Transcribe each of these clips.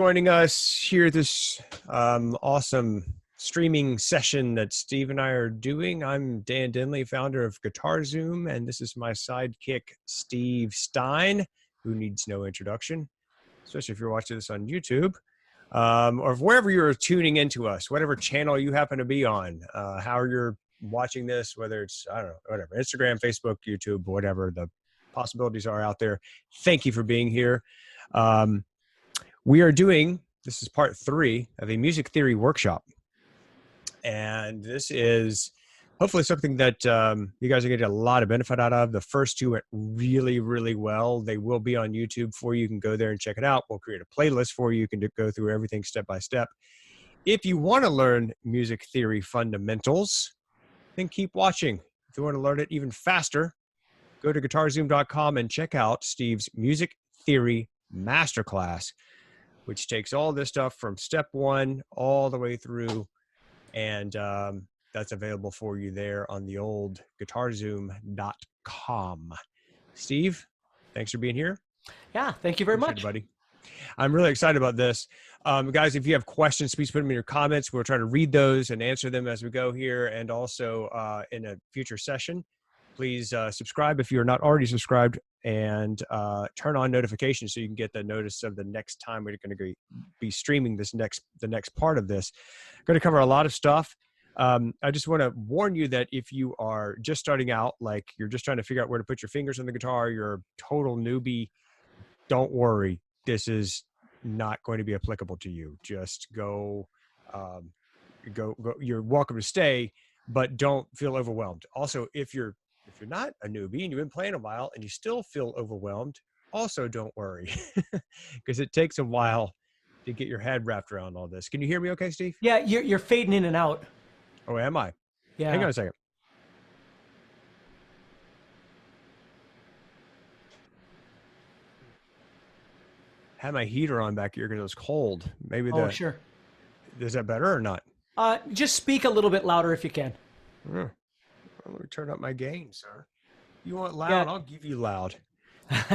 Joining us here this awesome streaming session that Steve and I are doing. I'm Dan Denley, founder of Guitar Zoom, and this is my sidekick, Steve Stine, who needs no introduction, especially if you're watching this on YouTube or wherever you're tuning into us, whatever channel you happen to be on, how you're watching this, whether it's, I don't know, whatever, Instagram, Facebook, YouTube, whatever the possibilities are out there. Thank you for being here. We are doing, this is part 3 of a music theory workshop. And this is hopefully something that you guys are getting a lot of benefit out of. The first 2 went really, really well. They will be on YouTube for you. You can go there and check it out. We'll create a playlist for you. You can go through everything step by step. If you want to learn music theory fundamentals, then keep watching. If you want to learn it even faster, go to guitarzoom.com and check out Steve's Music Theory Masterclass, which takes all this stuff from step 1 all the way through. And that's available for you there on the old guitarzoom.com. Steve, thanks for being here. Yeah, thank you very much, buddy. I'm really excited about this. Guys, if you have questions, please put them in your comments. We'll try to read those and answer them as we go here. And also in a future session, please subscribe if you're not already subscribed, and turn on notifications so you can get the notice of the next time we're going to be streaming the next part of this. Going to cover a lot of stuff. I just want to warn you that if you are just starting out, like you're just trying to figure out where to put your fingers on the guitar, you're a total newbie, don't worry. This is not going to be applicable to you. Just go. You're welcome to stay, but don't feel overwhelmed. Also, if you're not a newbie and you've been playing a while and you still feel overwhelmed, also don't worry, because it takes a while to get your head wrapped around all this. Can you hear me okay, Steve? Yeah, you're fading in and out. Oh, am I? Yeah. Hang on a second. Had my heater on back here because it was cold. Maybe Oh, sure. Is that better or not? Just speak a little bit louder if you can. Well, let me turn up my gain, sir. You want loud? Yeah. I'll give you loud.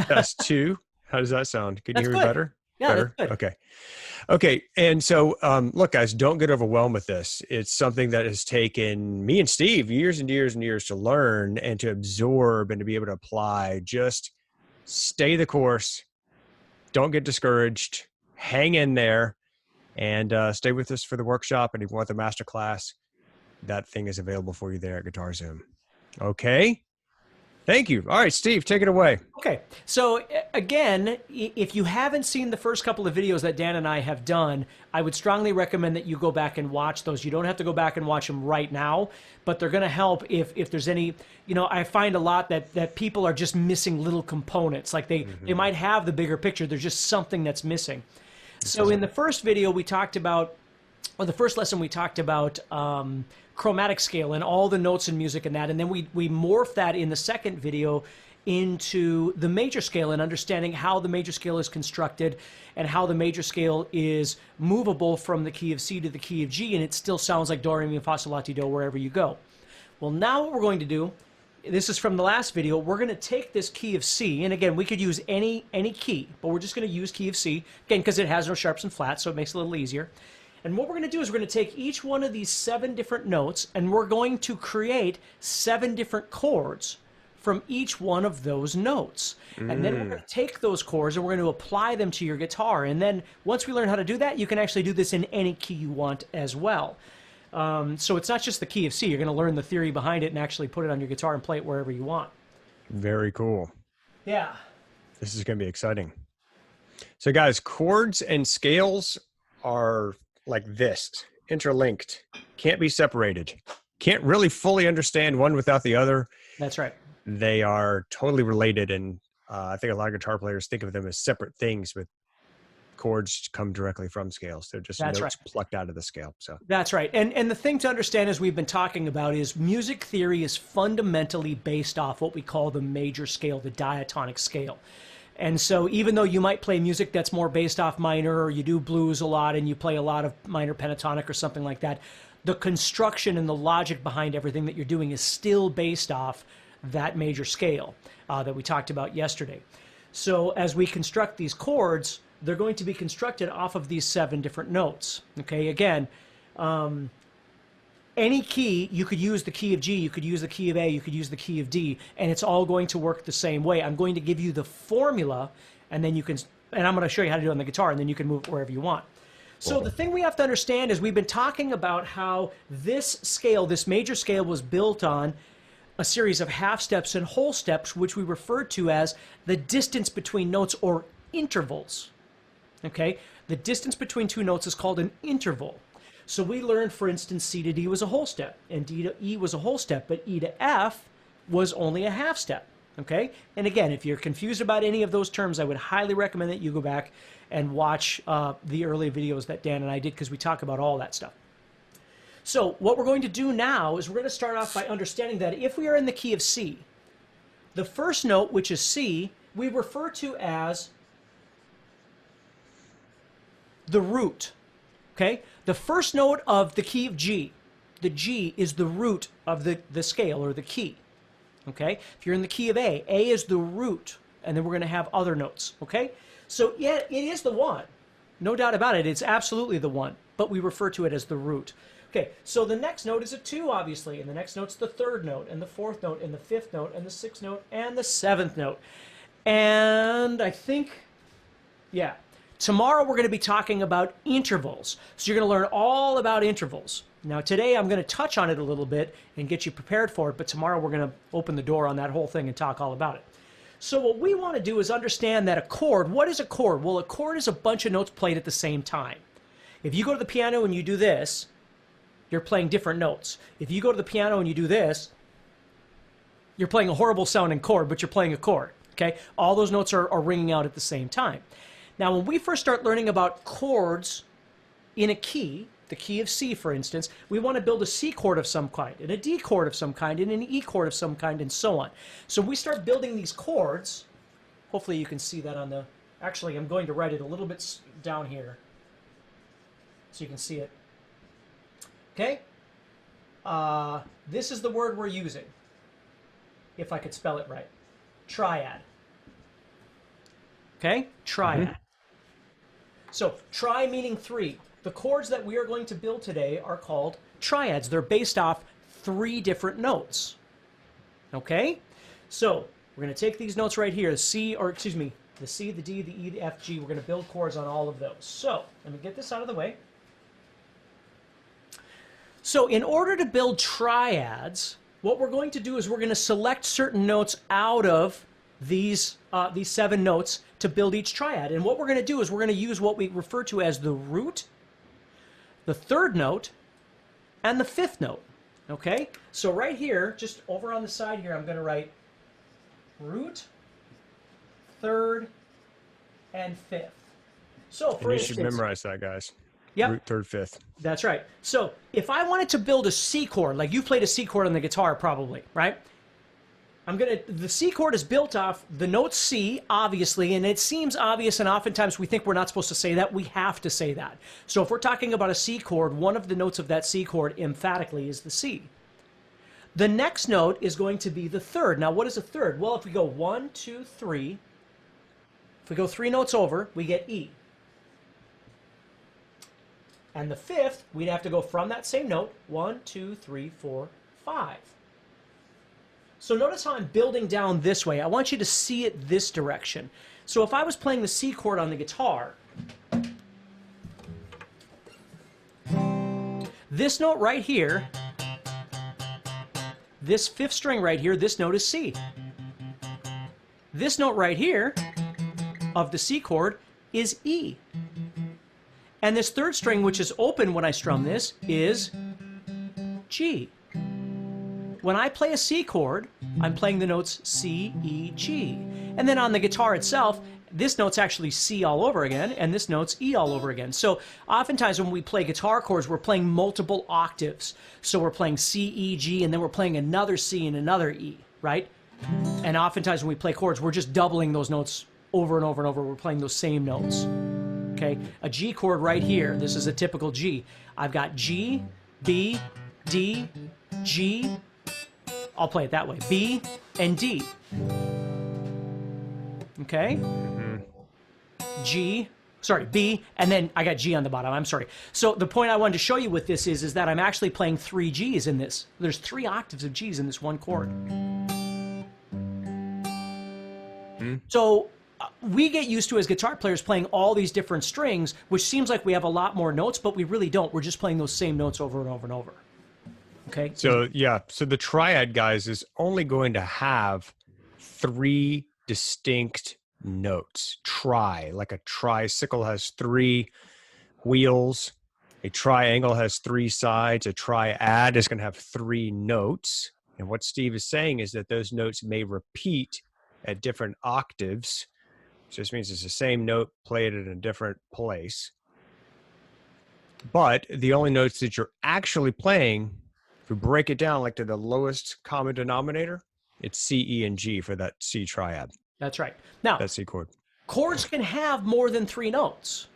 That's 2. How does that sound? Can you hear me better? Yeah, better? That's good. Okay. Okay. And so, look, guys, don't get overwhelmed with this. It's something that has taken me and Steve years and years and years to learn and to absorb and to be able to apply. Just stay the course. Don't get discouraged. Hang in there and stay with us for the workshop. And if you want the masterclass, that thing is available for you there at Guitar Zoom. Okay. Thank you. All right, Steve, take it away. Okay. So again, if you haven't seen the first couple of videos that Dan and I have done, I would strongly recommend that you go back and watch those. You don't have to go back and watch them right now, but they're going to help if there's any, I find a lot that people are just missing little components. Like they might have the bigger picture. There's just something that's missing. So in the first video we talked about, or the first lesson we talked about chromatic scale and all the notes in music and that, and then we morphed that in the second video into the major scale and understanding how the major scale is constructed and how the major scale is movable from the key of C to the key of G, and it still sounds like do, re, mi, fa, sol, la, ti, do wherever you go. Well, now what we're going to do, this is from the last video, we're going to take this key of C, and again, we could use any key, but we're just going to use key of C, again, because it has no sharps and flats, so it makes it a little easier. And what we're going to do is we're going to take each one of these 7 different notes, and we're going to create 7 different chords from each one of those notes. And then we're going to take those chords and we're going to apply them to your guitar. And then once we learn how to do that, you can actually do this in any key you want as well. So it's not just the key of C. You're going to learn the theory behind it and actually put it on your guitar and play it wherever you want. Very cool. Yeah. This is going to be exciting. So guys, chords and scales are like this, interlinked, can't be separated, can't really fully understand one without the other. That's right. They are totally related, and I think a lot of guitar players think of them as separate things, but chords come directly from scales. They're just notes plucked out of the scale. So that's right. And the thing to understand, as we've been talking about, is music theory is fundamentally based off what we call the major scale, the diatonic scale. And so even though you might play music that's more based off minor, or you do blues a lot and you play a lot of minor pentatonic or something like that, the construction and the logic behind everything that you're doing is still based off that major scale that we talked about yesterday. So as we construct these chords, they're going to be constructed off of these 7 different notes. Okay, again, any key, you could use the key of G, you could use the key of A, you could use the key of D, and it's all going to work the same way. I'm going to give you the formula, and then you can, and I'm going to show you how to do it on the guitar, and then you can move it wherever you want. So the thing we have to understand is we've been talking about how this scale, this major scale, was built on a series of half steps and whole steps, which we refer to as the distance between notes, or intervals. Okay? The distance between 2 notes is called an interval. So we learned, for instance, C to D was a whole step, and D to E was a whole step, but E to F was only a half step. Okay? And again, if you're confused about any of those terms, I would highly recommend that you go back and watch the early videos that Dan and I did, because we talk about all that stuff. So what we're going to do now is we're going to start off by understanding that if we are in the key of C, the first note, which is C, we refer to as the root. Okay? The first note of the key of G, the G is the root of the scale, or the key. Okay? If you're in the key of A is the root, and then we're going to have other notes. Okay? So yeah, it is the 1. No doubt about it. It's absolutely the 1, but we refer to it as the root. Okay, so the next note is a 2, obviously, and the next note's the 3rd note, and the 4th note, and the 5th note, and the 6th note, and the 7th note. And I think, yeah, tomorrow we're going to be talking about intervals. So you're going to learn all about intervals. Now today I'm going to touch on it a little bit and get you prepared for it, but tomorrow we're going to open the door on that whole thing and talk all about it. So what we want to do is understand that a chord, what is a chord? Well, a chord is a bunch of notes played at the same time. If you go to the piano and you do this, you're playing different notes. If you go to the piano and you do this, you're playing a horrible sounding chord, but you're playing a chord. Okay? All those notes are ringing out at the same time. Now, when we first start learning about chords in a key, the key of C, for instance, we want to build a C chord of some kind, and a D chord of some kind, and an E chord of some kind, and so on. So we start building these chords. Hopefully you can see that on the... Actually, I'm going to write it a little bit down here so you can see it. Okay? This is the word we're using, if I could spell it right. Triad. Okay? Triad. Mm-hmm. So, tri meaning 3. The chords that we are going to build today are called triads. They're based off 3 different notes. Okay? So, we're going to take these notes right here, the C, or excuse me, the C, the D, the E, the F, G. We're going to build chords on all of those. So, let me get this out of the way. So, in order to build triads, what we're going to do is we're going to select certain notes out of these 7 notes to build each triad. And what we're going to do is we're going to use what we refer to as the root, the 3rd note, and the 5th note. Okay? So right here, just over on the side here, I'm going to write root, 3rd, and 5th. So for instance, you should memorize that, guys. Yep. Root, 3rd, 5th. That's right. So if I wanted to build a C chord, like you played a C chord on the guitar probably, right? The C chord is built off the note C, obviously, and it seems obvious, and oftentimes we think we're not supposed to say that. We have to say that. So if we're talking about a C chord, one of the notes of that C chord emphatically is the C. The next note is going to be the 3rd. Now, what is a 3rd? Well, if we go 1, 2, 3, if we go 3 notes over, we get E. And the 5th, we'd have to go from that same note, 1, 2, 3, 4, 5. So notice how I'm building down this way. I want you to see it this direction. So if I was playing the C chord on the guitar, this note right here, this 5th string right here, this note is C. This note right here of the C chord is E. And this 3rd string, which is open when I strum this, is G. When I play a C chord, I'm playing the notes C, E, G. And then on the guitar itself, this note's actually C all over again, and this note's E all over again. So oftentimes when we play guitar chords, we're playing multiple octaves. So we're playing C, E, G, and then we're playing another C and another E, right? And oftentimes when we play chords, we're just doubling those notes over and over and over. We're playing those same notes. Okay? A G chord right here, this is a typical G. I've got G, B, D, G, I'll play it that way, B and D. Okay? Mm-hmm. G, Sorry, B, and then I got G on the bottom. I'm sorry. So the point I wanted to show you with this is that I'm actually playing 3 Gs in this. There's 3 octaves of Gs in this one chord. So we get used to, as guitar players, playing all these different strings, which seems like we have a lot more notes, but we really don't. We're just playing those same notes over and over and over. Okay? So yeah, so the triad, guys, is only going to have 3 distinct notes. Like a tricycle has 3 wheels, a triangle has 3 sides, a triad is going to have 3 notes. And what Steve is saying is that those notes may repeat at different octaves. So this means it's the same note played at a different place. But the only notes that you're actually playing, if we break it down like to the lowest common denominator, it's C, E, and G for that C triad. That's right. Now, that C chord. Chords can have more than 3 notes.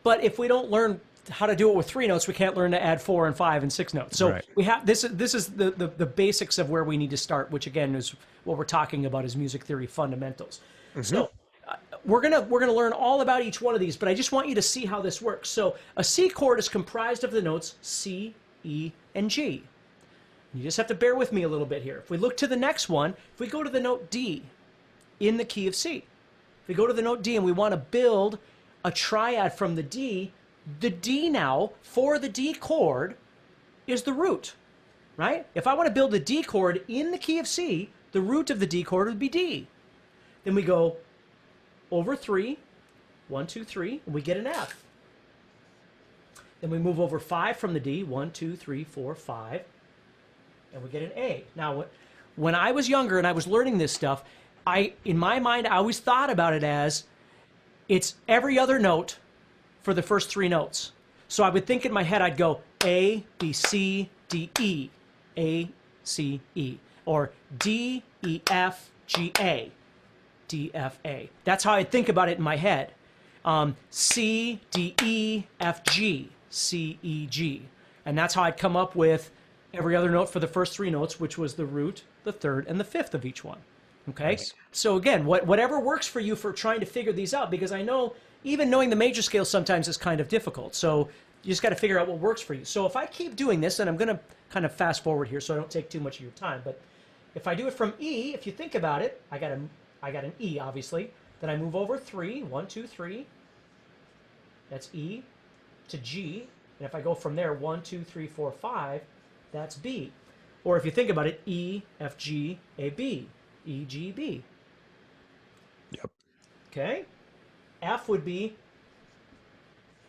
But if we don't learn how to do it with 3 notes, we can't learn to add 4 and 5 and 6 notes. So we have this is the basics of where we need to start, which again is what we're talking about is music theory fundamentals. So we're gonna learn all about each one of these, but I just want you to see how this works. So a C chord is comprised of the notes C, E, and G. You just have to bear with me a little bit here. If we look to the next one, if we go to the note D in the key of C, if we go to the note D and we want to build a triad from the D now, for the D chord, is the root, right? If I want to build a D chord in the key of C, the root of the D chord would be D. Then we go over 3, 1, 2, 3, and we get an F. Then we move over 5 from the D, 1, 2, 3, 4, 5, and we get an A. Now, when I was younger and I was learning this stuff, in my mind, I always thought about it as it's every other note for the first 3 notes. So I would think in my head, I'd go A, B, C, D, E, A, C, E, or D, E, F, G, A, D, F, A. That's how I think about it in my head. C, D, E, F, G, C, E, G. And that's how I'd come up with every other note for the first 3 notes, which was the root, the third, and the fifth of each one. Okay? Nice. So again, whatever works for you for trying to figure these out, because I know even knowing the major scale sometimes is kind of difficult. So you just got to figure out what works for you. So if I keep doing this, and I'm going to kind of fast forward here so I don't take too much of your time, but if I do it from E, if you think about it, I got an E, obviously. Then I move over 3, 1, 2, 3. That's E to G. And if I go from there, 1, 2, 3, 4, 5, that's B. Or if you think about it, E, F, G, A, B. E, G, B. Yep. Okay? F would be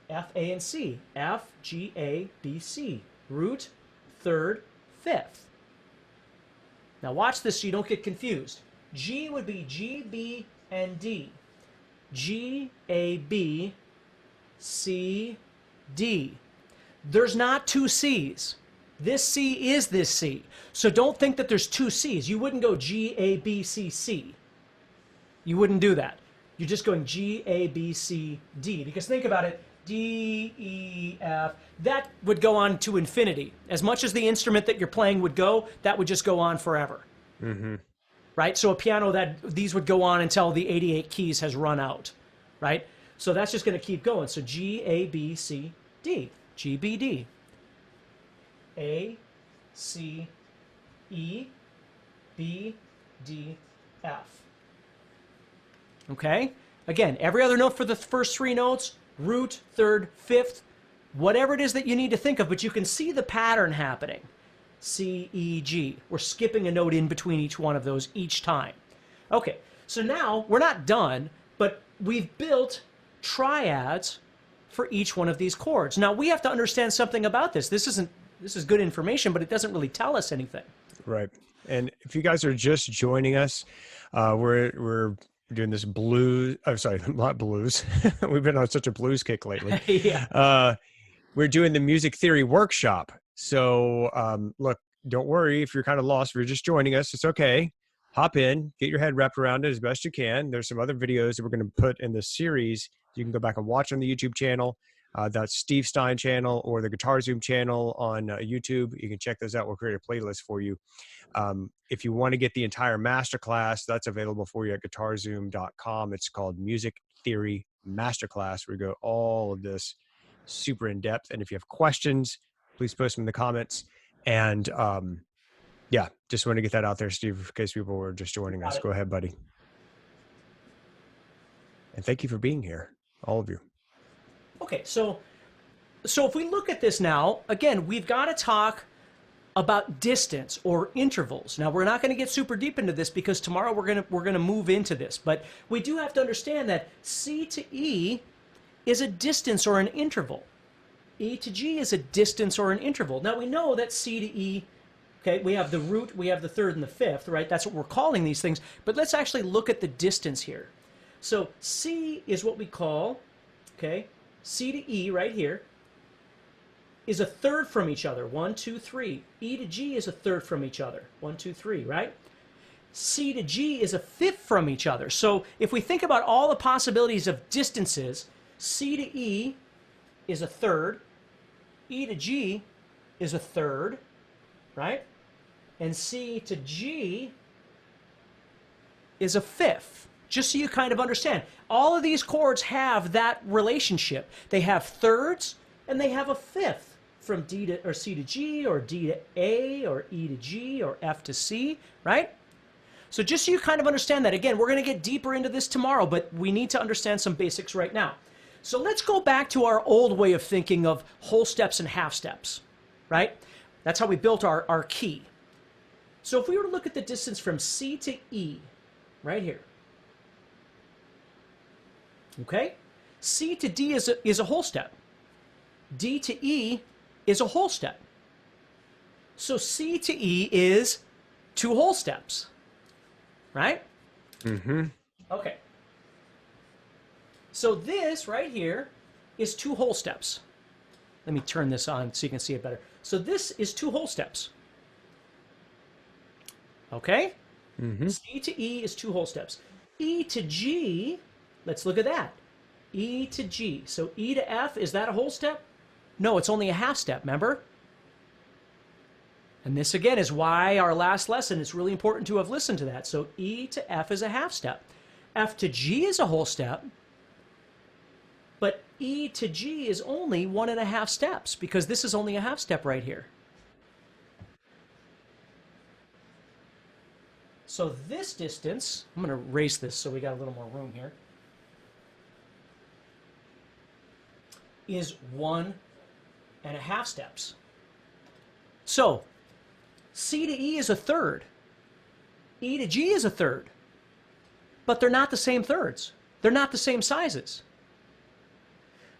F, A, and C. F, G, A, B, C. Root, third, fifth. Now watch this so you don't get confused. G would be G, B, and D. G, A, B, C, D. There's not 2 C's. This C is this C. So don't think that there's 2 C's. You wouldn't go G, A, B, C, C. You wouldn't do that. You're just going G, A, B, C, D. Because think about it, D, E, F, that would go on to infinity. As much as the instrument that you're playing would go, that would just go on forever. Right? So a piano, these would go on until the 88 keys has run out. Right? So that's just going to keep going. So G, A, B, C, D. G, B, D. A, C, E, B, D, F. Okay? Again, every other note for the first 3 notes, root, third, fifth, whatever it is that you need to think of, but you can see the pattern happening. C, E, G. We're skipping a note in between each one of those each time. Okay, so now we're not done, but we've built triads for each one of these chords. Now we have to understand something about this. This is good information, but it doesn't really tell us anything. Right. And if you guys are just joining us, we're doing this blues. Oh, sorry, not blues. We've been on such a blues kick lately. Yeah. We're doing the music theory workshop. So look, don't worry if you're kind of lost. If you're just joining us, it's okay. Hop in, get your head wrapped around it as best you can. There's some other videos that we're going to put in the series. You can go back and watch on the YouTube channel. That's Steve Stine channel or the Guitar Zoom channel on YouTube. You can check those out. We'll create a playlist for you. If you want to get the entire masterclass, that's available for you at guitarzoom.com. It's called Music Theory Masterclass. We go all of this super in depth. And if you have questions, please post them in the comments. And yeah, just want to get that out there, Steve, in case people were just joining us. Go ahead, buddy. And thank you for being here, all of you. Okay, so if we look at this now, again, we've got to talk about distance or intervals. Now, we're not going to get super deep into this because tomorrow we're going to move into this, but we do have to understand that C to E is a distance or an interval. E to G is a distance or an interval. Now, we know that C to E, okay, we have the root, we have the third and the fifth, right? That's what we're calling these things. But let's actually look at the distance here. So C is what we call, okay, C to E right here is a third from each other. 1, 2, 3. E to G is a third from each other. 1, 2, 3, right? C to G is a fifth from each other. So if we think about all the possibilities of distances, C to E is a third. E to G is a third, right? And C to G is a fifth. Just so you kind of understand. All of these chords have that relationship. They have thirds and they have a fifth from D to, or C to G, or D to A, or E to G, or F to C, right? So just so you kind of understand that. Again, we're going to get deeper into this tomorrow, but we need to understand some basics right now. So let's go back to our old way of thinking of whole steps and half steps, right? That's how we built our key. So if we were to look at the distance from C to E, right here, okay? C to D is a whole step. D to E is a whole step. So C to E is 2 whole steps, right? Mm-hmm. Okay. So this right here is 2 whole steps. Let me turn this on so you can see it better. So this is 2 whole steps. Okay? Mm-hmm. C to E is 2 whole steps. E to G, let's look at that. E to G. So E to F, is that a whole step? No, it's only a half step, remember? And this again is why our last lesson, it's really important to have listened to that. So E to F is a half step. F to G is a whole step. But E to G is only 1.5 steps because this is only a half step right here. So this distance, I'm going to erase this so we got a little more room here, is 1.5 steps. So C to E is a third. E to G is a third. But they're not the same thirds. They're not the same sizes.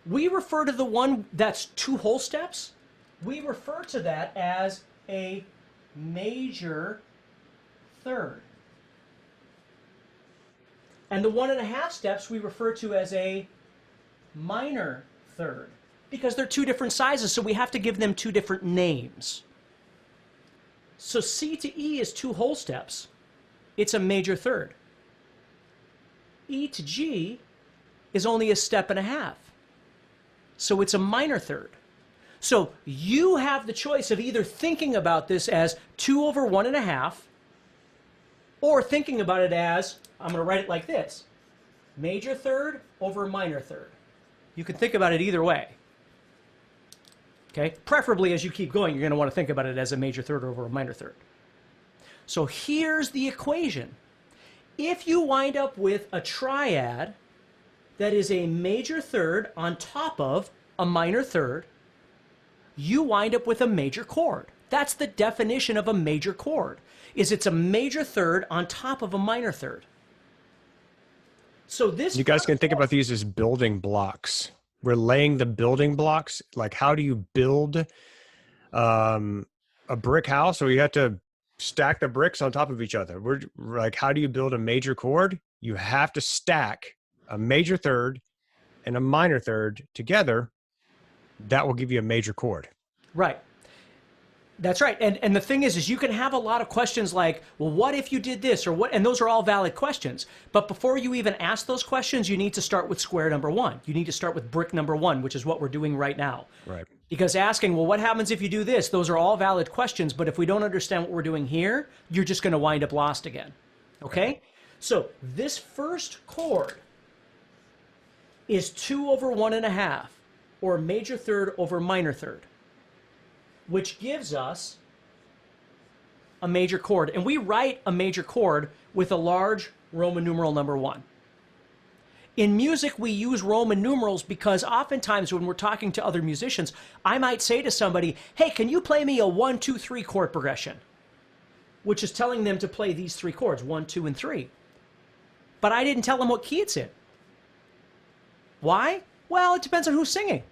We refer to the one that's 2 whole steps, we refer to that as a major third. And the 1.5 steps we refer to as a minor third because they're 2 different sizes, so we have to give them 2 different names. So C to E is 2 whole steps. It's a major third. E to G is only a step and a half. So it's a minor third. So you have the choice of either thinking about this as 2 over 1.5 or thinking about it as, I'm going to write it like this, major third over minor third. You can think about it either way. Okay? Preferably as you keep going, you're going to want to think about it as a major third over a minor third. So here's the equation. If you wind up with a triad that is a major third on top of a minor third, you wind up with a major chord. That's the definition of a major chord, is it's a major third on top of a minor third. So this, you guys can think about these as building blocks. We're laying the building blocks. Like, how do you build a brick house? Or you have to stack the bricks on top of each other. We're like, how do you build a major chord? You have to stack a major third and a minor third together. That will give you a major chord. right. That's right. And the thing is you can have a lot of questions like, well, what if you did this or what? And those are all valid questions. But before you even ask those questions, you need to start with square number one. You need to start with brick number one, which is what we're doing right now. Right. Because asking, well, what happens if you do this? Those are all valid questions. But if we don't understand what we're doing here, you're just going to wind up lost again. Okay? Right. So this first chord is 2 over 1.5, or major third over minor third, which gives us a major chord. And we write a major chord with a large Roman numeral number 1. In music, we use Roman numerals because oftentimes when we're talking to other musicians, I might say to somebody, hey, can you play me a 1, 2, 3 chord progression? Which is telling them to play these 3 chords, 1, 2, and 3. But I didn't tell them what key it's in. Why? Well, it depends on who's singing.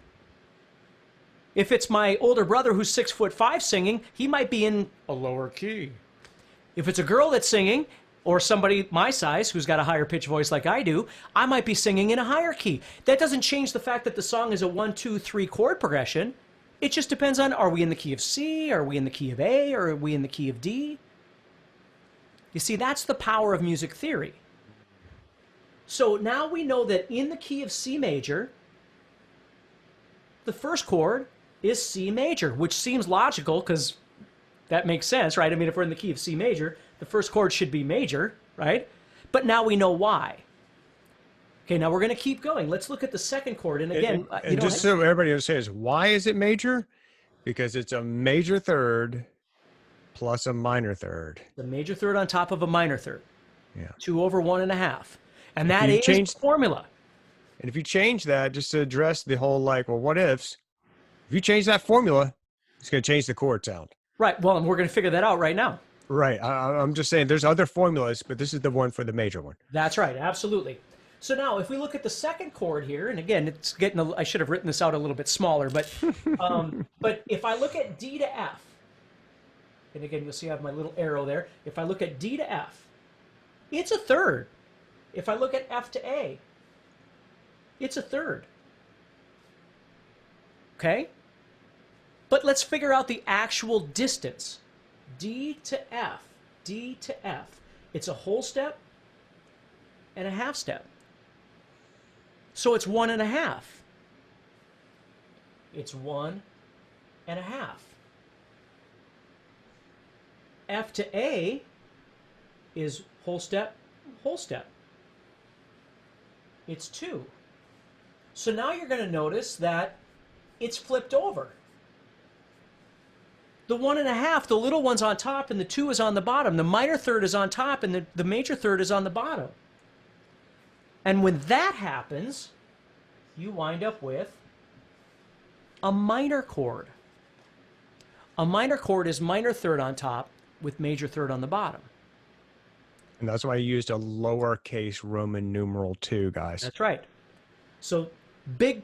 If it's my older brother who's 6'5" singing, he might be in a lower key. If it's a girl that's singing, or somebody my size who's got a higher pitch voice like I do, I might be singing in a higher key. That doesn't change the fact that the song is a 1, 2, 3 chord progression. It just depends on, are we in the key of C, are we in the key of A, or are we in the key of D? You see, that's the power of music theory. So now we know that in the key of C major, the first chord is C major, which seems logical because that makes sense, right? I mean, if we're in the key of C major, the first chord should be major, right? But now we know why. Okay, now we're going to keep going. Let's look at the second chord. And again, and just so everybody understands, why is it major? Because it's a major third plus a minor third. The major third on top of a minor third. Yeah. 2 over 1.5. And that is the formula. And if you change that, just to address the whole like, well, what ifs, if you change that formula, it's going to change the chord sound. Right. Well, and we're going to figure that out right now. Right. I'm just saying there's other formulas, but this is the one for the major one. That's right. Absolutely. So now if we look at the second chord here, and again, it's getting, I should have written this out a little bit smaller, but if I look at D to F, and again, you'll see I have my little arrow there. If I look at D to F, it's a third. If I look at F to A, it's a third. Okay? But let's figure out the actual distance. D to F, D to F. It's a whole step and a half step. So it's 1.5. It's 1.5. F to A is whole step, whole step. It's 2. So now you're going to notice that it's flipped over. The 1.5, the little one's on top and the 2 is on the bottom. The minor third is on top and the major third is on the bottom. And when that happens, you wind up with a minor chord. A minor chord is minor third on top with major third on the bottom. And that's why I used a lowercase Roman numeral 2, guys. That's right. So big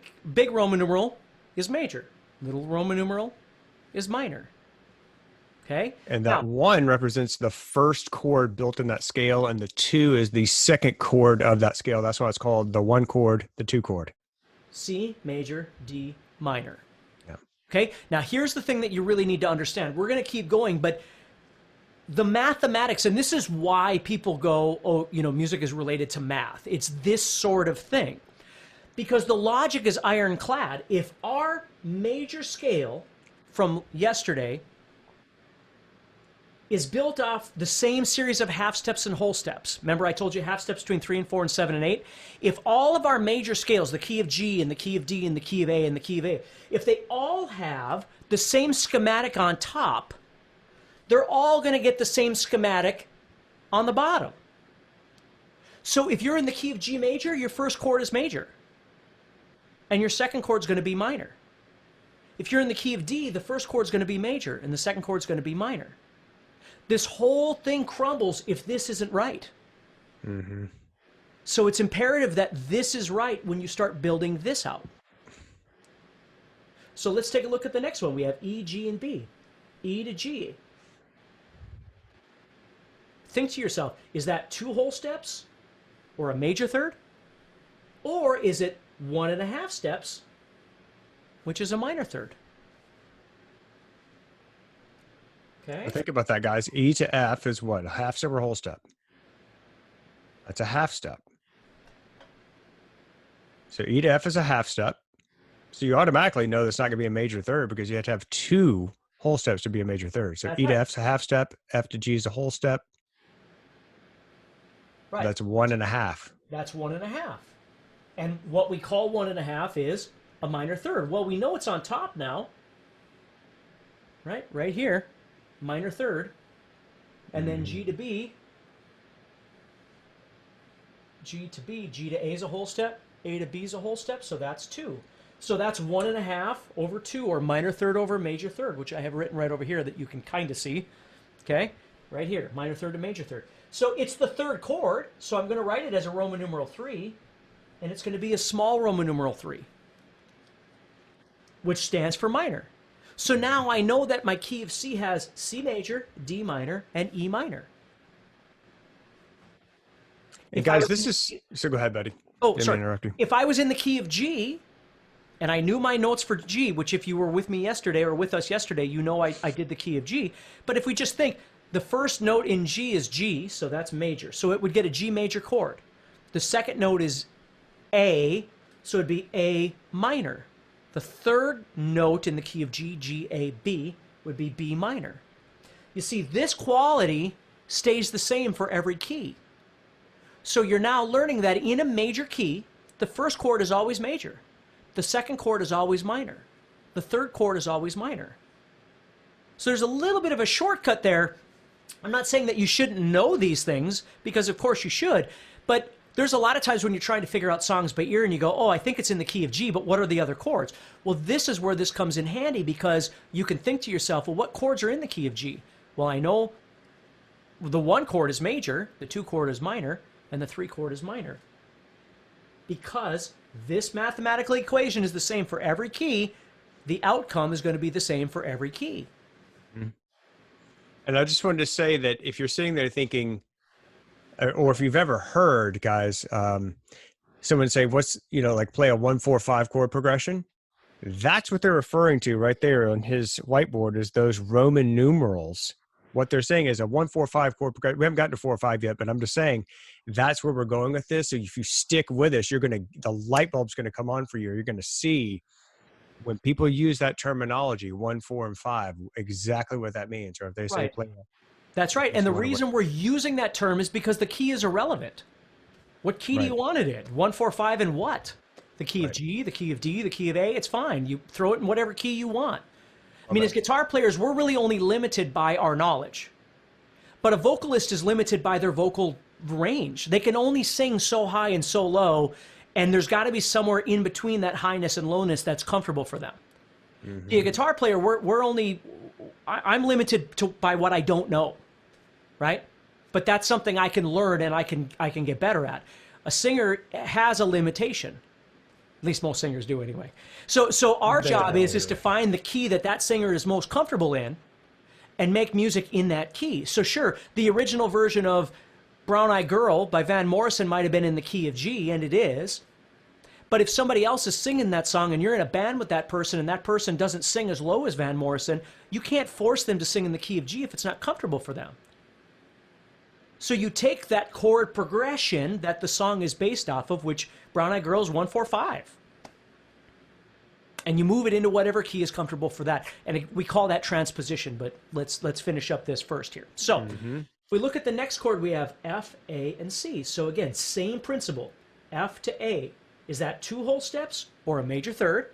Roman numeral is major. Little Roman numeral is minor. Okay? And that 1 represents the first chord built in that scale, and the 2 is the second chord of that scale. That's why it's called the 1 chord, the 2 chord. C major, D minor. Yeah. Okay? Now here's the thing that you really need to understand. We're going to keep going, but the mathematics, and this is why people go, oh, you know, music is related to math. It's this sort of thing. Because the logic is ironclad. If our major scale from yesterday is built off the same series of half steps and whole steps. Remember I told you half steps between 3 and 4 and 7 and 8? If all of our major scales, the key of G and the key of D and the key of A and the key of A, if they all have the same schematic on top, they're all going to get the same schematic on the bottom. So if you're in the key of G major, your first chord is major. And your second chord is going to be minor. If you're in the key of D, the first chord is going to be major and the second chord is going to be minor. This whole thing crumbles if this isn't right. Mm-hmm. So it's imperative that this is right when you start building this out. So let's take a look at the next one. We have E, G, and B. E to G. Think to yourself, is that 2 whole steps or a major third? Or is it 1.5 steps, which is a minor third? Okay. Well, think about that, guys. E to F is what? A half step or a whole step? That's a half step. So E to F is a half step. So you automatically know that's not going to be a major third because you have to have 2 whole steps to be a major third. So That's E to right. F's a half step, F to G is a whole step. Right. That's 1.5. That's 1.5. And what we call 1.5 is a minor third. Well, we know it's on top now, right? Right here, minor third. And then G to B, G to B, G to A is a whole step, A to B is a whole step, so that's 2. So that's 1.5 over 2, or minor third over major third, which I have written right over here that you can kind of see. Okay, right here, minor third to major third. So it's the third chord, so I'm going to write it as a Roman numeral 3, and it's going to be a small Roman numeral 3, which stands for minor. So now I know that my key of C has C major, D minor, and E minor. And guys, this is, so go ahead, buddy. Oh, Didn't sorry. interrupt you. If I was in the key of G, and I knew my notes for G, which if you were with me yesterday or with us yesterday, you know I did the key of G. But if we just think, the first note in G is G, so that's major. So it would get a G major chord. The second note is A, so it'd be A minor. The third note in the key of G, G, A, B, would be B minor. You see, this quality stays the same for every key. So you're now learning that in a major key, the first chord is always major. The second chord is always minor. The third chord is always minor. So there's a little bit of a shortcut there. I'm not saying that you shouldn't know these things, because of course you should, but there's a lot of times when you're trying to figure out songs by ear and you go, oh, I think it's in the key of G, but what are the other chords? Well, this is where this comes in handy, because you can think to yourself, well, what chords are in the key of G? Well, I know the 1 chord is major, the 2 chord is minor, and the 3 chord is minor. Because this mathematical equation is the same for every key, the outcome is going to be the same for every key. And I just wanted to say that if you're sitting there thinking, or if you've ever heard, guys, someone say, what's, like play a 1-4-5 chord progression, that's what they're referring to right there on his whiteboard, is those Roman numerals. What they're saying is a 1-4-5 chord progression. We haven't gotten to 4 or 5 yet, but I'm just saying that's where we're going with this. So if you stick with us, the light bulb's going to come on for you. You're going to see when people use that terminology, 1, 4, and 5, exactly what that means. Or if they say Right. play. That's right. And the reason we're using that term is because the key is irrelevant. What key do you want it in? 1, 4, 5, and what? The key of G, the key of D, the key of A, it's fine. You throw it in whatever key you want. I mean, as guitar players, we're really only limited by our knowledge. But a vocalist is limited by their vocal range. They can only sing so high and so low, and there's got to be somewhere in between that highness and lowness that's comfortable for them. Mm-hmm. A guitar player, I'm limited by what I don't know, right? But that's something I can learn and I can get better at. A singer has a limitation. At least most singers do anyway. So our job is to find the key that singer is most comfortable in and make music in that key. So sure, the original version of Brown Eyed Girl by Van Morrison might have been in the key of G, and it is. But if somebody else is singing that song and you're in a band with that person and that person doesn't sing as low as Van Morrison, you can't force them to sing in the key of G if it's not comfortable for them. So you take that chord progression that the song is based off of, which Brown Eyed Girl is 1, 4, 5. And you move it into whatever key is comfortable for that. And we call that transposition, but let's finish up this first here. So if we look at the next chord, we have F, A, and C. So again, same principle. F to A. Is that 2 whole steps or a major third?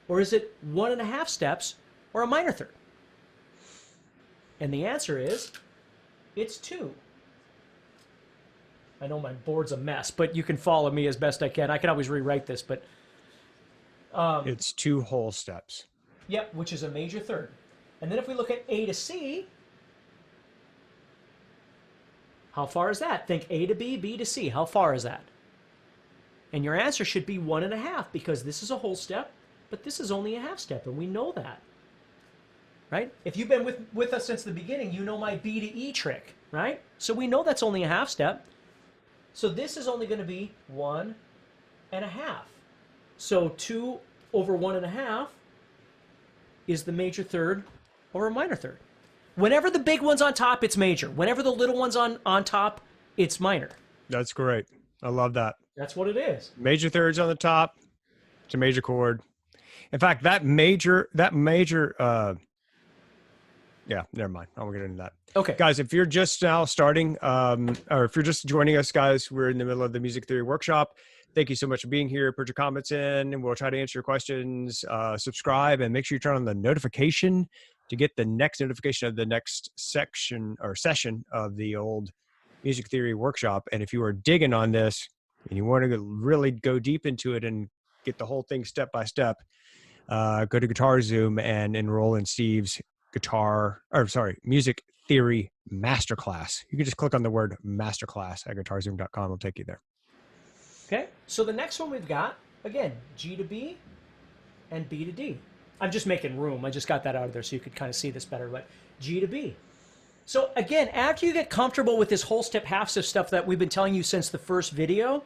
Or is it 1.5 steps or a minor third? And the answer is, it's 2. I know my board's a mess, but you can follow me as best I can. I can always rewrite this, but... it's 2 whole steps. Yep, which is a major third. And then if we look at A to C, how far is that? Think A to B, B to C. How far is that? And your answer should be 1.5, because this is a whole step, but this is only a half step, and we know that. Right? If you've been with us since the beginning, you know my B to E trick, right? So we know that's only a half step. So this is only going to be 1.5. So 2 over 1.5 is the major third or a minor third. Whenever the big one's on top, it's major. Whenever the little one's on top, it's minor. That's great. I love that. That's what it is. Major thirds on the top. It's a major chord. In fact, yeah, never mind. I won't get into that. Okay. Guys, if you're just now starting, or if you're just joining us, guys, we're in the middle of the music theory workshop. Thank you so much for being here. Put your comments in and we'll try to answer your questions. Subscribe and make sure you turn on the notification to get the next notification of the next section or session of the old music theory workshop. And if you are digging on this and you want to really go deep into it and get the whole thing step by step, go to Guitar Zoom and enroll in Steve's music theory masterclass. You can just click on the word masterclass at guitarzoom.com. It'll take you there. Okay. So the next one we've got, again, G to B and B to D. I'm just making room. I just got that out of there so you could kind of see this better, but G to B. So again, after you get comfortable with this whole step, half step stuff that we've been telling you since the first video,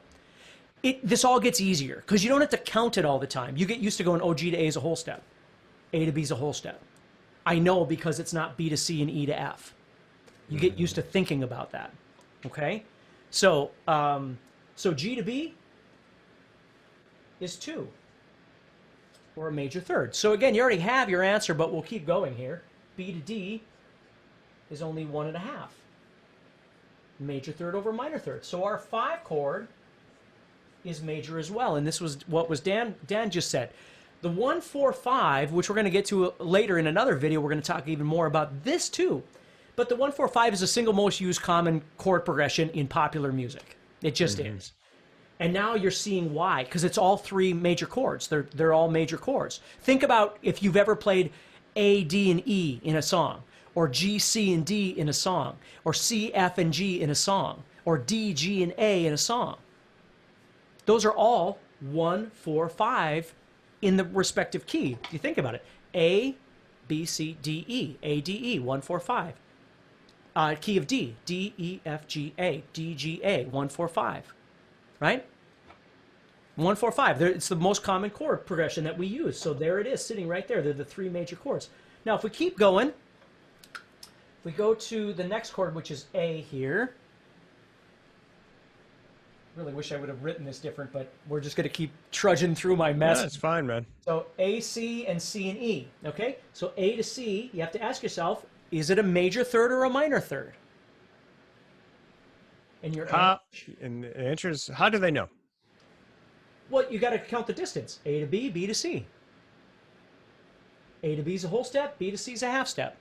this all gets easier because you don't have to count it all the time. You get used to going, oh, G to A is a whole step. A to B is a whole step. I know because it's not B to C and E to F. You get used to thinking about that, okay? So, so G to B is 2, or a major third. So again, you already have your answer, but we'll keep going here. B to D is only 1.5. Major third over minor third. So our 5 chord is major as well, and this was what was Dan just said. The 1, 4, 5, which we're going to get to later in another video, we're going to talk even more about this too. But the 1, 4, 5 is the single most used common chord progression in popular music. It just is. And now you're seeing why, because it's all 3 major chords. They're all major chords. Think about if you've ever played A, D, and E in a song, or G, C, and D in a song, or C, F, and G in a song, or D, G, and A in a song. Those are all 1, 4, 5 in the respective key. If you think about it, A, B, C, D, E, A, D, E, 1, 4, 5. Key of D, D, E, F, G, A, D, G, A, 1, 4, 5. Right? 1, 4, 5. It's the most common chord progression that we use. So there it is, sitting right there. They're the 3 major chords. Now, if we keep going, we go to the next chord, which is A here. Really wish I would have written this different, but we're just going to keep trudging through my mess. Yeah, it's fine, man. So A, C, and C and E. Okay? So A to C, you have to ask yourself, is it a major third or a minor third? And and the answer is, how do they know? Well, you got to count the distance. A to B, B to C. A to B is a whole step, B to C is a half step.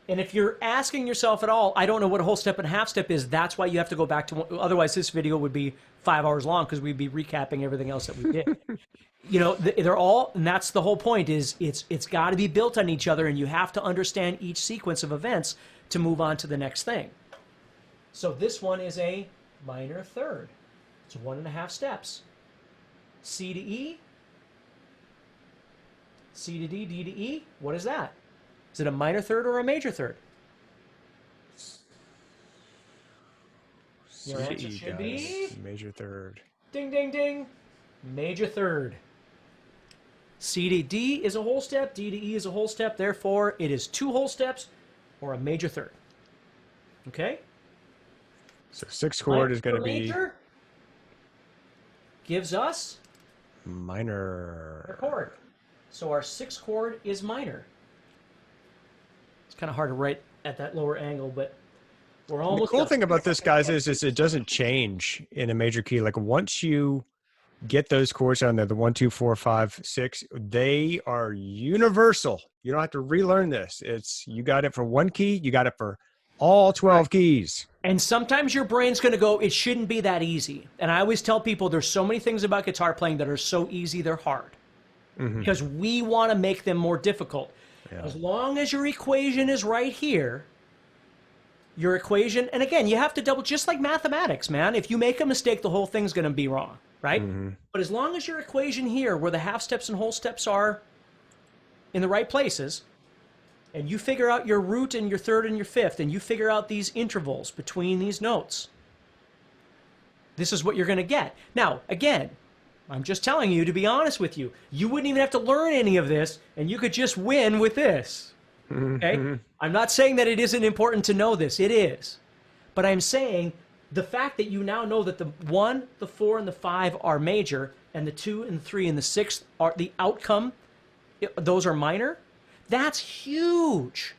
And if you're asking yourself at all, I don't know what a whole step and a half step is, that's why you have to go back to, otherwise this video would be 5 hours long because we'd be recapping everything else that we did. You know, they're all, and that's the whole point, is it's got to be built on each other, and you have to understand each sequence of events to move on to the next thing. So this one is a minor third. It's 1.5 steps. C to E, C to D, D to E. What is that? Is it a minor third or a major third? Your answer should be major third. Ding, ding, ding. Major third. C to D is a whole step. D to E is a whole step. Therefore, it is 2 whole steps or a major third. Okay? So 6th chord is going to be... gives us... minor. Chord. So our 6th chord is minor. It's kind of hard to write at that lower angle, but we're almost... The cool thing about this, guys, is it doesn't change in a major key. Like once you get those chords on there, the 1, 2, 4, 5, 6, they are universal. You don't have to relearn this. You got it for one key, you got it for all 12 keys. And sometimes your brain's going to go, it shouldn't be that easy. And I always tell people there's so many things about guitar playing that are so easy, they're hard. Because we want to make them more difficult. Yeah. As long as your equation is right here, your equation, and again, you have to double, just like mathematics, man. If you make a mistake, the whole thing's going to be wrong, right? But as long as your equation here, where the half steps and whole steps are in the right places, and you figure out your root and your third and your fifth, and you figure out these intervals between these notes, this is what you're going to get. Now, again, I'm just telling you, to be honest with you, you wouldn't even have to learn any of this, and you could just win with this. Okay? I'm not saying that it isn't important to know this. It is. But I'm saying the fact that you now know that the 1, the 4, and the 5 are major, and the 2 and the 3 and the 6 are the outcome, those are minor, that's huge.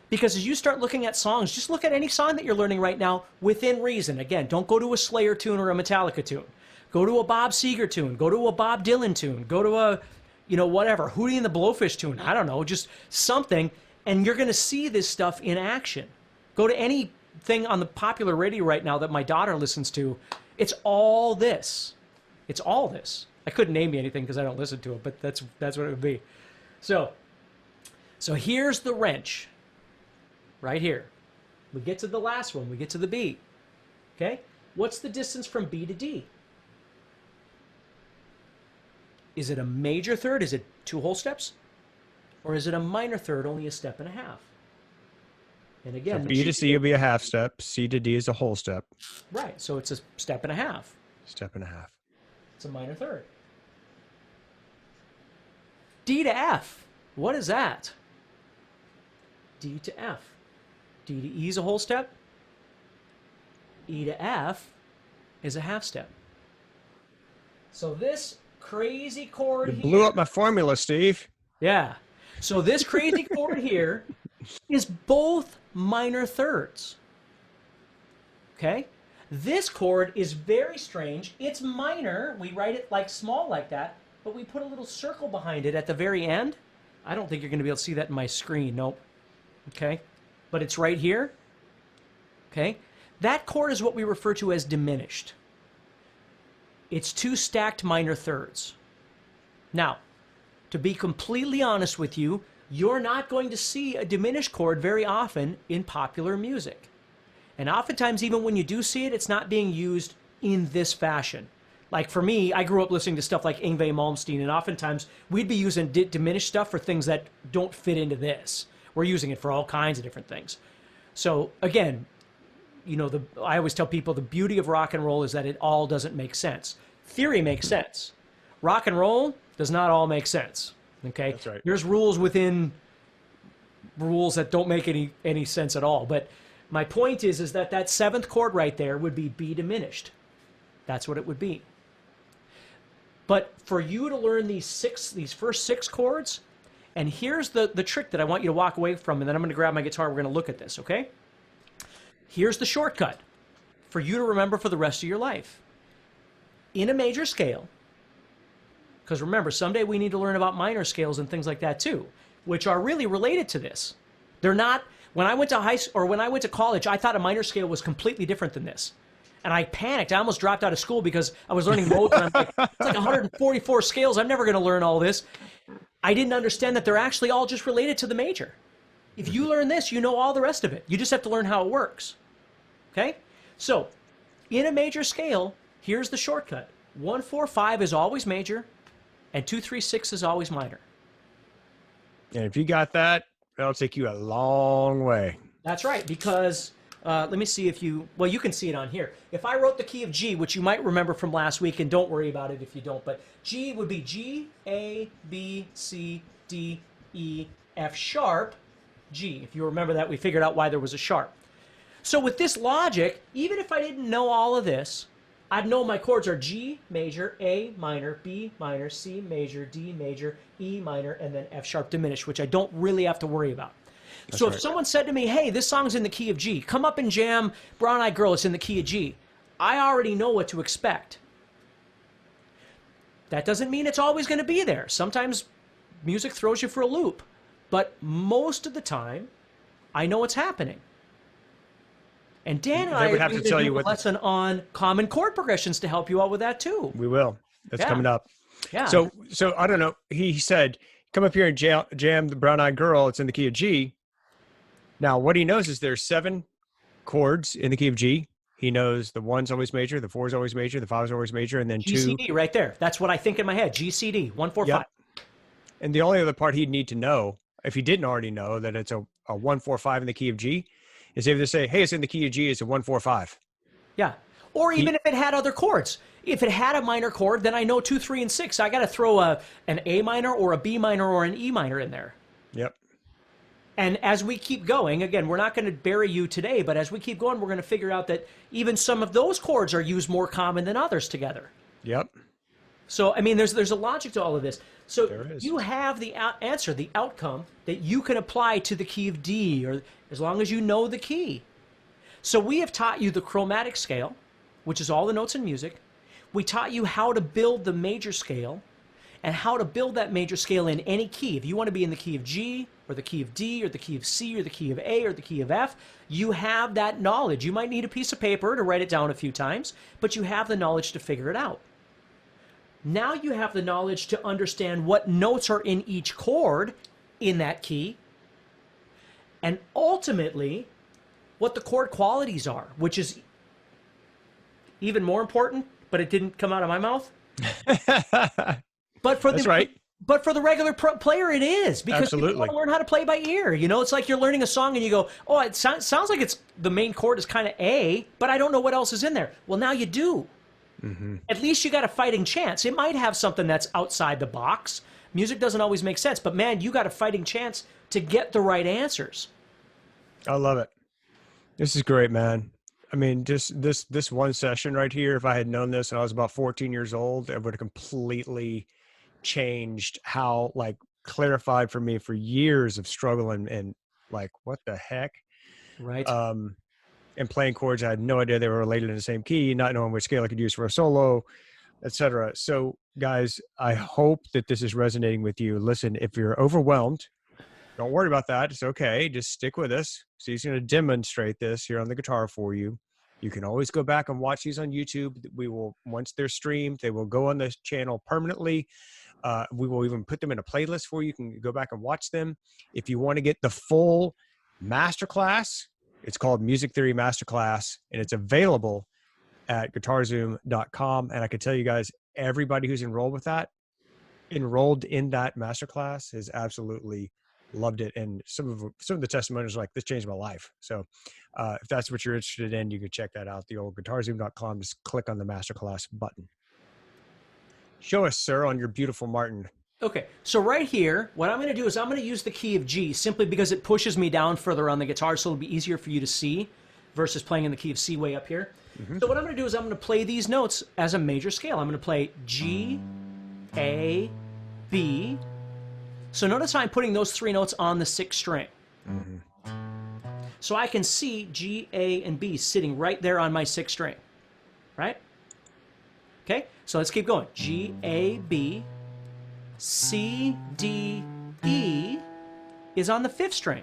Because as you start looking at songs, just look at any song that you're learning right now within reason. Again, don't go to a Slayer tune or a Metallica tune. Go to a Bob Seger tune. Go to a Bob Dylan tune. Go to a, whatever, Hootie and the Blowfish tune. I don't know, just something. And you're going to see this stuff in action. Go to anything on the popular radio right now that my daughter listens to. It's all this. It's all this. I couldn't name you anything because I don't listen to it, but that's what it would be. So here's the wrench. Right here. We get to the last one. We get to the B. Okay? What's the distance from B to D? Is it a major third? Is it 2 whole steps? Or is it a minor third, only a step and a half? And again, so B to C will be a half step. C to D is a whole step. Right. So it's a step and a half. Step and a half. It's a minor third. D to F. What is that? D to F. D to E is a whole step. E to F is a half step. So this crazy chord You blew up my formula, Steve. Yeah. So this crazy chord here is both minor thirds. Okay? This chord is very strange. It's minor. We write it like small like that, but we put a little circle behind it at the very end. I don't think you're going to be able to see that in my screen. Nope. Okay? But it's right here. Okay? That chord is what we refer to as diminished. It's 2 stacked minor thirds. Now, to be completely honest with you, you're not going to see a diminished chord very often in popular music. And oftentimes, even when you do see it, it's not being used in this fashion. Like for me, I grew up listening to stuff like Yngwie Malmsteen, and oftentimes we'd be using diminished stuff for things that don't fit into this. We're using it for all kinds of different things. So again, I always tell people the beauty of rock and roll is that it all doesn't make sense. Theory makes sense. Rock and roll does not all make sense. Okay? That's right. There's rules within rules that don't make any sense at all. But my point is that 7th chord right there would be B diminished. That's what it would be. But for you to learn these first 6 chords, and here's the trick that I want you to walk away from, and then I'm going to grab my guitar. We're going to look at this, okay? Here's the shortcut for you to remember for the rest of your life. In a major scale, because remember, someday we need to learn about minor scales and things like that too, which are really related to this. They're not, when I went to high school, or when I went to college, I thought a minor scale was completely different than this. And I panicked. I almost dropped out of school because I was learning modes, and I'm like, it's like 144 scales. I'm never going to learn all this. I didn't understand that they're actually all just related to the major. If you learn this, you know all the rest of it. You just have to learn how it works. Okay? So, in a major scale, here's the shortcut. 1, 4, 5 is always major, and 2, 3, 6 is always minor. And if you got that, that'll take you a long way. That's right, because let me see if you can see it on here. If I wrote the key of G, which you might remember from last week, and don't worry about it if you don't, but G would be G, A, B, C, D, E, F sharp, G. If you remember that, we figured out why there was a sharp. So with this logic, even if I didn't know all of this, I'd know my chords are G major, A minor, B minor, C major, D major, E minor, and then F sharp diminished, which I don't really have to worry about. That's so right. If someone said to me, hey, this song's in the key of G, come up and jam Brown Eyed Girl, it's in the key of G, I already know what to expect. That doesn't mean it's always going to be there. Sometimes music throws you for a loop. But most of the time, I know what's happening. And Dan and I are going to do a lesson on common chord progressions to help you out with that too. We will. That's coming up. Yeah. So I don't know. He said, come up here and jam the Brown Eyed Girl. It's in the key of G. Now, what he knows is there's 7 chords in the key of G. He knows the 1's always major, the 4's always major, the 5's always major, and then G, 2. C, D right there. That's what I think in my head. G, C, D, 1, 4, 5. And the only other part he'd need to know, if he didn't already know that it's a 1, 4, 5 in the key of G, is able to say, hey, it's in the key of G, it's a 1, 4, 5. Yeah. Or even if it had other chords. If it had a minor chord, then I know 2, 3, and 6. I got to throw an A minor or a B minor or an E minor in there. Yep. And as we keep going, again, we're not going to bury you today, but as we keep going, we're going to figure out that even some of those chords are used more common than others together. Yep. So, I mean, there's a logic to all of this. So There is. you have the answer, the outcome that you can apply to the key of D, or as long as you know the key. So we have taught you the chromatic scale, which is all the notes in music. We taught you how to build the major scale and how to build that major scale in any key. If you want to be in the key of G or the key of D or the key of C or the key of A or the key of F, you have that knowledge. You might need a piece of paper to write it down a few times, but you have the knowledge to figure it out. Now you have the knowledge to understand what notes are in each chord in that key, and ultimately what the chord qualities are, which is even more important, but it didn't come out of my mouth. But for That's the right. But for the regular player, it is, because Absolutely. you want to learn how to play by ear. You know, it's like you're learning a song and you go, "Oh, it sounds like it's the main chord is kind of A, but I don't know what else is in there." Well, now you do. Mm-hmm. At least you got a fighting chance. It might have something that's outside the box. Music doesn't always make sense, but man, you got a fighting chance to get the right answers. I love it. This is great, man. I mean, just this one session right here, if I had known this when I was about 14 years old, it would have completely changed how, like, clarified for me for years of struggle and like, what the heck? Right. And playing chords, I had no idea they were related in the same key, not knowing which scale I could use for a solo, etc. So, guys, I hope that this is resonating with you. Listen, if you're overwhelmed, don't worry about that. It's okay. Just stick with us. So he's going to demonstrate this here on the guitar for you. You can always go back and watch these on YouTube. We will, once they're streamed, they will go on this channel permanently. We will even put them in a playlist for you. You can go back and watch them. If you want to get the full masterclass, it's called Music Theory Masterclass, and it's available at guitarzoom.com. And I can tell you guys, everybody who's enrolled in that masterclass has absolutely loved it. And some of the testimonials are like, this changed my life. So if that's what you're interested in, you can check that out. The old guitarzoom.com, just click on the masterclass button. Show us, sir, on your beautiful Martin. Okay, so right here, what I'm going to do is I'm going to use the key of G simply because it pushes me down further on the guitar, so it'll be easier for you to see versus playing in the key of C way up here. Mm-hmm. So what I'm going to do is I'm going to play these notes as a major scale. I'm going to play G, A, B. So notice how I'm putting those three notes on the 6th string. Mm-hmm. So I can see G, A, and B sitting right there on my 6th string, right? Okay, so let's keep going. G, A, B, C, D, E is on the 5th string.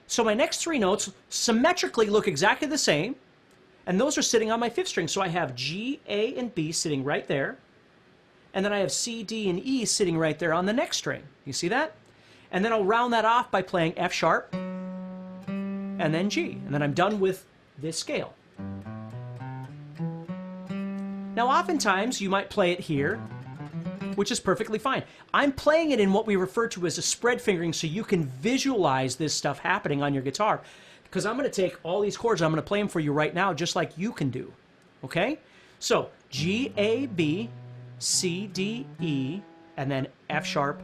So my next three notes symmetrically look exactly the same, and those are sitting on my 5th string. So I have G, A, and B sitting right there, and then I have C, D, and E sitting right there on the next string. You see that? And then I'll round that off by playing F sharp, and then G, and then I'm done with this scale. Now, oftentimes, you might play it here, which is perfectly fine. I'm playing it in what we refer to as a spread fingering so you can visualize this stuff happening on your guitar. Because I'm going to take all these chords, I'm going to play them for you right now, just like you can do. Okay? So, G, A, B, C, D, E, and then F sharp,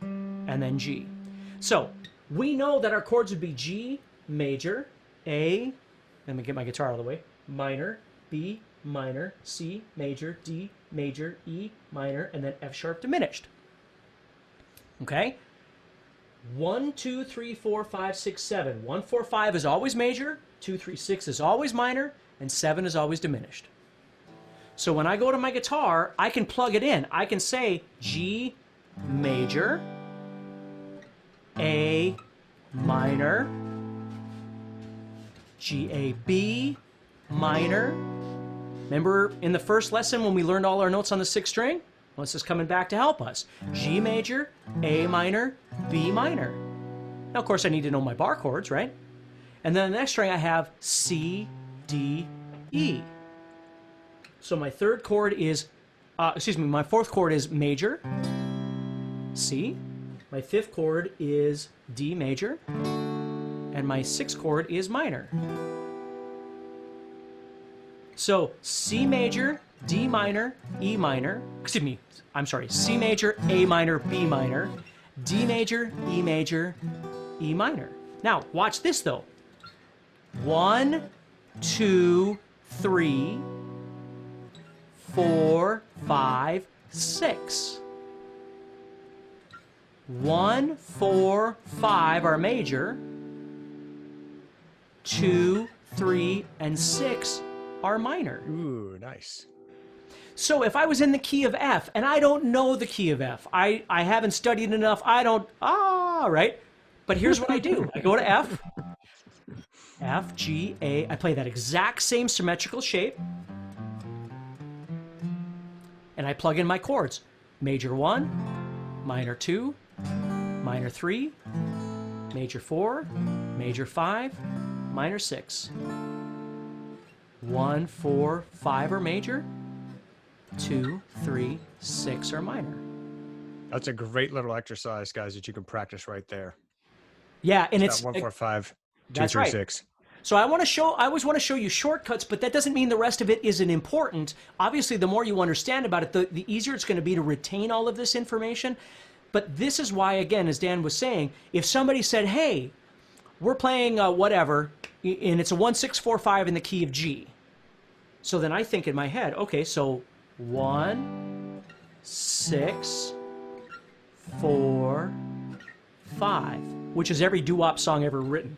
and then G. So, we know that our chords would be G, major, A, let me get my guitar out of the way, minor, B, minor, C, major, D, major, E, minor, and then F sharp diminished. Okay? 1, 2, 3, 4, 5, 6, 7. 1, 4, 5 is always major, 2, 3, 6 is always minor, and 7 is always diminished. So when I go to my guitar, I can plug it in. I can say G major, A minor, G, A, B minor. Remember in the first lesson when we learned all our notes on the 6th string? Well, this is coming back to help us. G major, A minor, B minor. Now, of course, I need to know my bar chords, right? And then the next string I have C, D, E. So my third chord is, my fourth chord is major, C. My 5th chord is D major. And my 6th chord is minor. So C major, D minor, E minor, C major, A minor, B minor, D major, E major, E minor. Now, watch this though. 1, 2, 3, 4, 5, 6. 1, 4, 5 are major. 2, 3, and 6 are minor. Ooh, nice. So if I was in the key of F, and I don't know the key of F, I haven't studied enough, I don't, right? But here's what I do. I go to F, F, G, A. I play that exact same symmetrical shape. And I plug in my chords. Major 1, minor 2, minor 3, major 4, major 5, minor 6. 1, 4, 5 are major. 2, 3, 6 are minor. That's a great little exercise, guys, that you can practice right there. Yeah, and it's 1, 4, 5, 2, that's 3, right. 6. So I always want to show you shortcuts, but that doesn't mean the rest of it isn't important. Obviously, the more you understand about it, the easier it's going to be to retain all of this information. But this is why, again, as Dan was saying, if somebody said, hey, we're playing whatever, and it's a 1, 6, 4, 5 in the key of G. So then I think in my head, okay, so 1, 6, 4, 5, which is every doo-wop song ever written.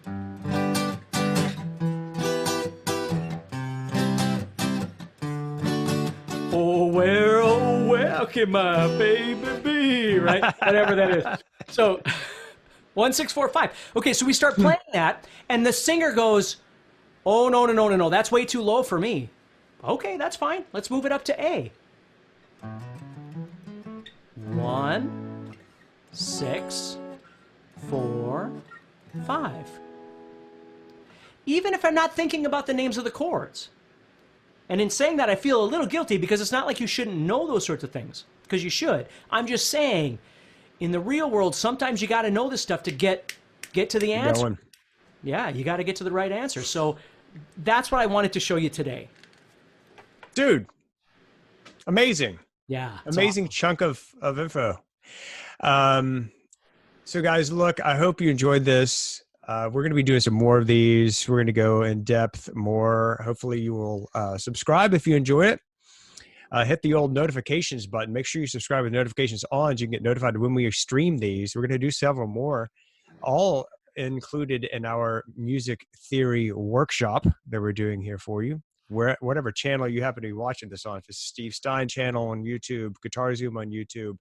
Oh, where can my baby be, right? Whatever that is. So 1, 6, 4, 5. Okay, so we start playing that, and the singer goes, oh, no, that's way too low for me. Okay, that's fine. Let's move it up to A. 1, 6, 4, 5. Even if I'm not thinking about the names of the chords. And in saying that, I feel a little guilty because it's not like you shouldn't know those sorts of things, because you should. I'm just saying, in the real world, sometimes you got to know this stuff to get to the answer. Going. Yeah, you got to get to the right answer. So that's what I wanted to show you today. Dude, amazing. Yeah. Amazing awesome. chunk of info. So guys, look, I hope you enjoyed this. We're going to be doing some more of these. We're going to go in depth more. Hopefully you will subscribe if you enjoy it. Hit the old notifications button. Make sure you subscribe with notifications on so you can get notified when we stream these. We're going to do several more, all included in our music theory workshop that we're doing here for you. Whatever channel you happen to be watching this on, if it's Steve Stine channel on YouTube, Guitar Zoom on YouTube,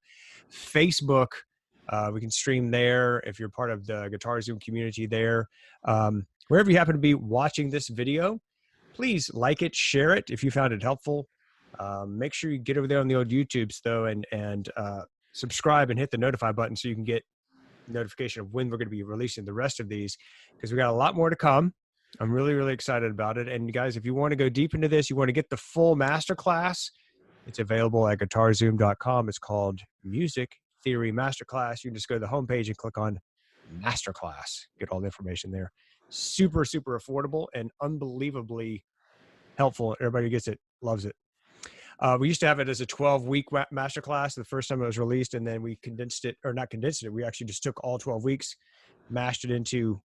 Facebook, we can stream there if you're part of the Guitar Zoom community there. Wherever you happen to be watching this video, please like it, share it if you found it helpful. Make sure you get over there on the old YouTubes though and subscribe and hit the notify button so you can get notification of when we're going to be releasing the rest of these, because we got a lot more to come. I'm really, really excited about it. And guys, if you want to go deep into this, you want to get the full masterclass, it's available at guitarzoom.com. It's called Music Theory Masterclass. You can just go to the homepage and click on Masterclass. Get all the information there. Super, super affordable and unbelievably helpful. Everybody gets it, loves it. We used to have it as a 12-week masterclass the first time it was released, and then we condensed it, or not condensed it. We actually just took all 12 weeks, mashed it into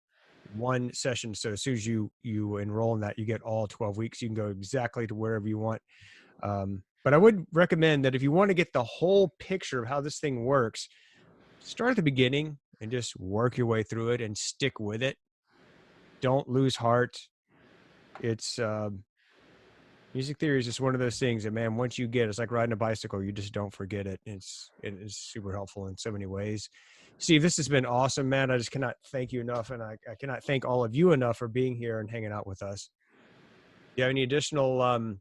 one session. So as soon as you enroll in that, you get all 12 weeks. You can go exactly to wherever you want. But I would recommend that if you want to get the whole picture of how this thing works, start at the beginning and just work your way through it and stick with it. Don't lose heart. It's music theory is just one of those things that, man, once you get, it's like riding a bicycle. You just don't forget it. It is super helpful in so many ways. Steve, this has been awesome, man. I just cannot thank you enough, and I cannot thank all of you enough for being here and hanging out with us. Do you have any additional, and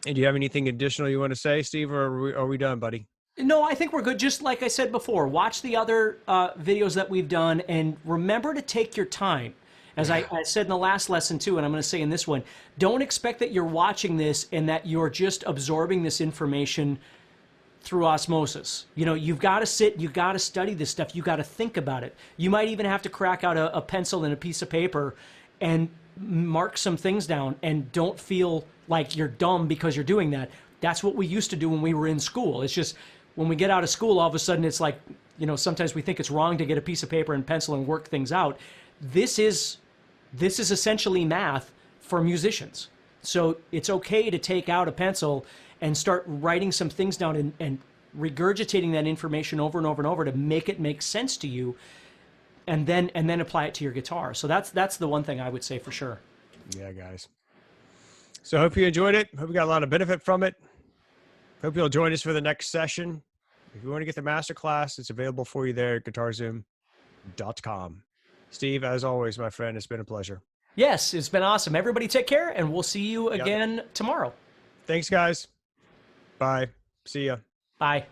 do you have anything additional you want to say, Steve, or are we done, buddy? No, I think we're good. Just like I said before, watch the other videos that we've done, and remember to take your time. As I said in the last lesson too, and I'm going to say in this one, don't expect that you're watching this and that you're just absorbing this information through osmosis. You know, you've got to sit, you've got to study this stuff, you've got to think about it. You might even have to crack out a pencil and a piece of paper and mark some things down, and don't feel like you're dumb because you're doing that. That's what we used to do when we were in school. It's just when we get out of school, all of a sudden it's like you know, sometimes we think it's wrong to get a piece of paper and pencil and work things out. This is essentially math for musicians. So it's okay to take out a pencil and start writing some things down and regurgitating that information over and over and over to make it make sense to you, and then apply it to your guitar. So that's the one thing I would say for sure. Yeah, guys. So I hope you enjoyed it. Hope you got a lot of benefit from it. Hope you'll join us for the next session. If you want to get the masterclass, it's available for you there at guitarzoom.com. Steve, as always, my friend, it's been a pleasure. Yes, it's been awesome. Everybody take care, and we'll see you again tomorrow. Thanks, guys. Bye. See ya. Bye.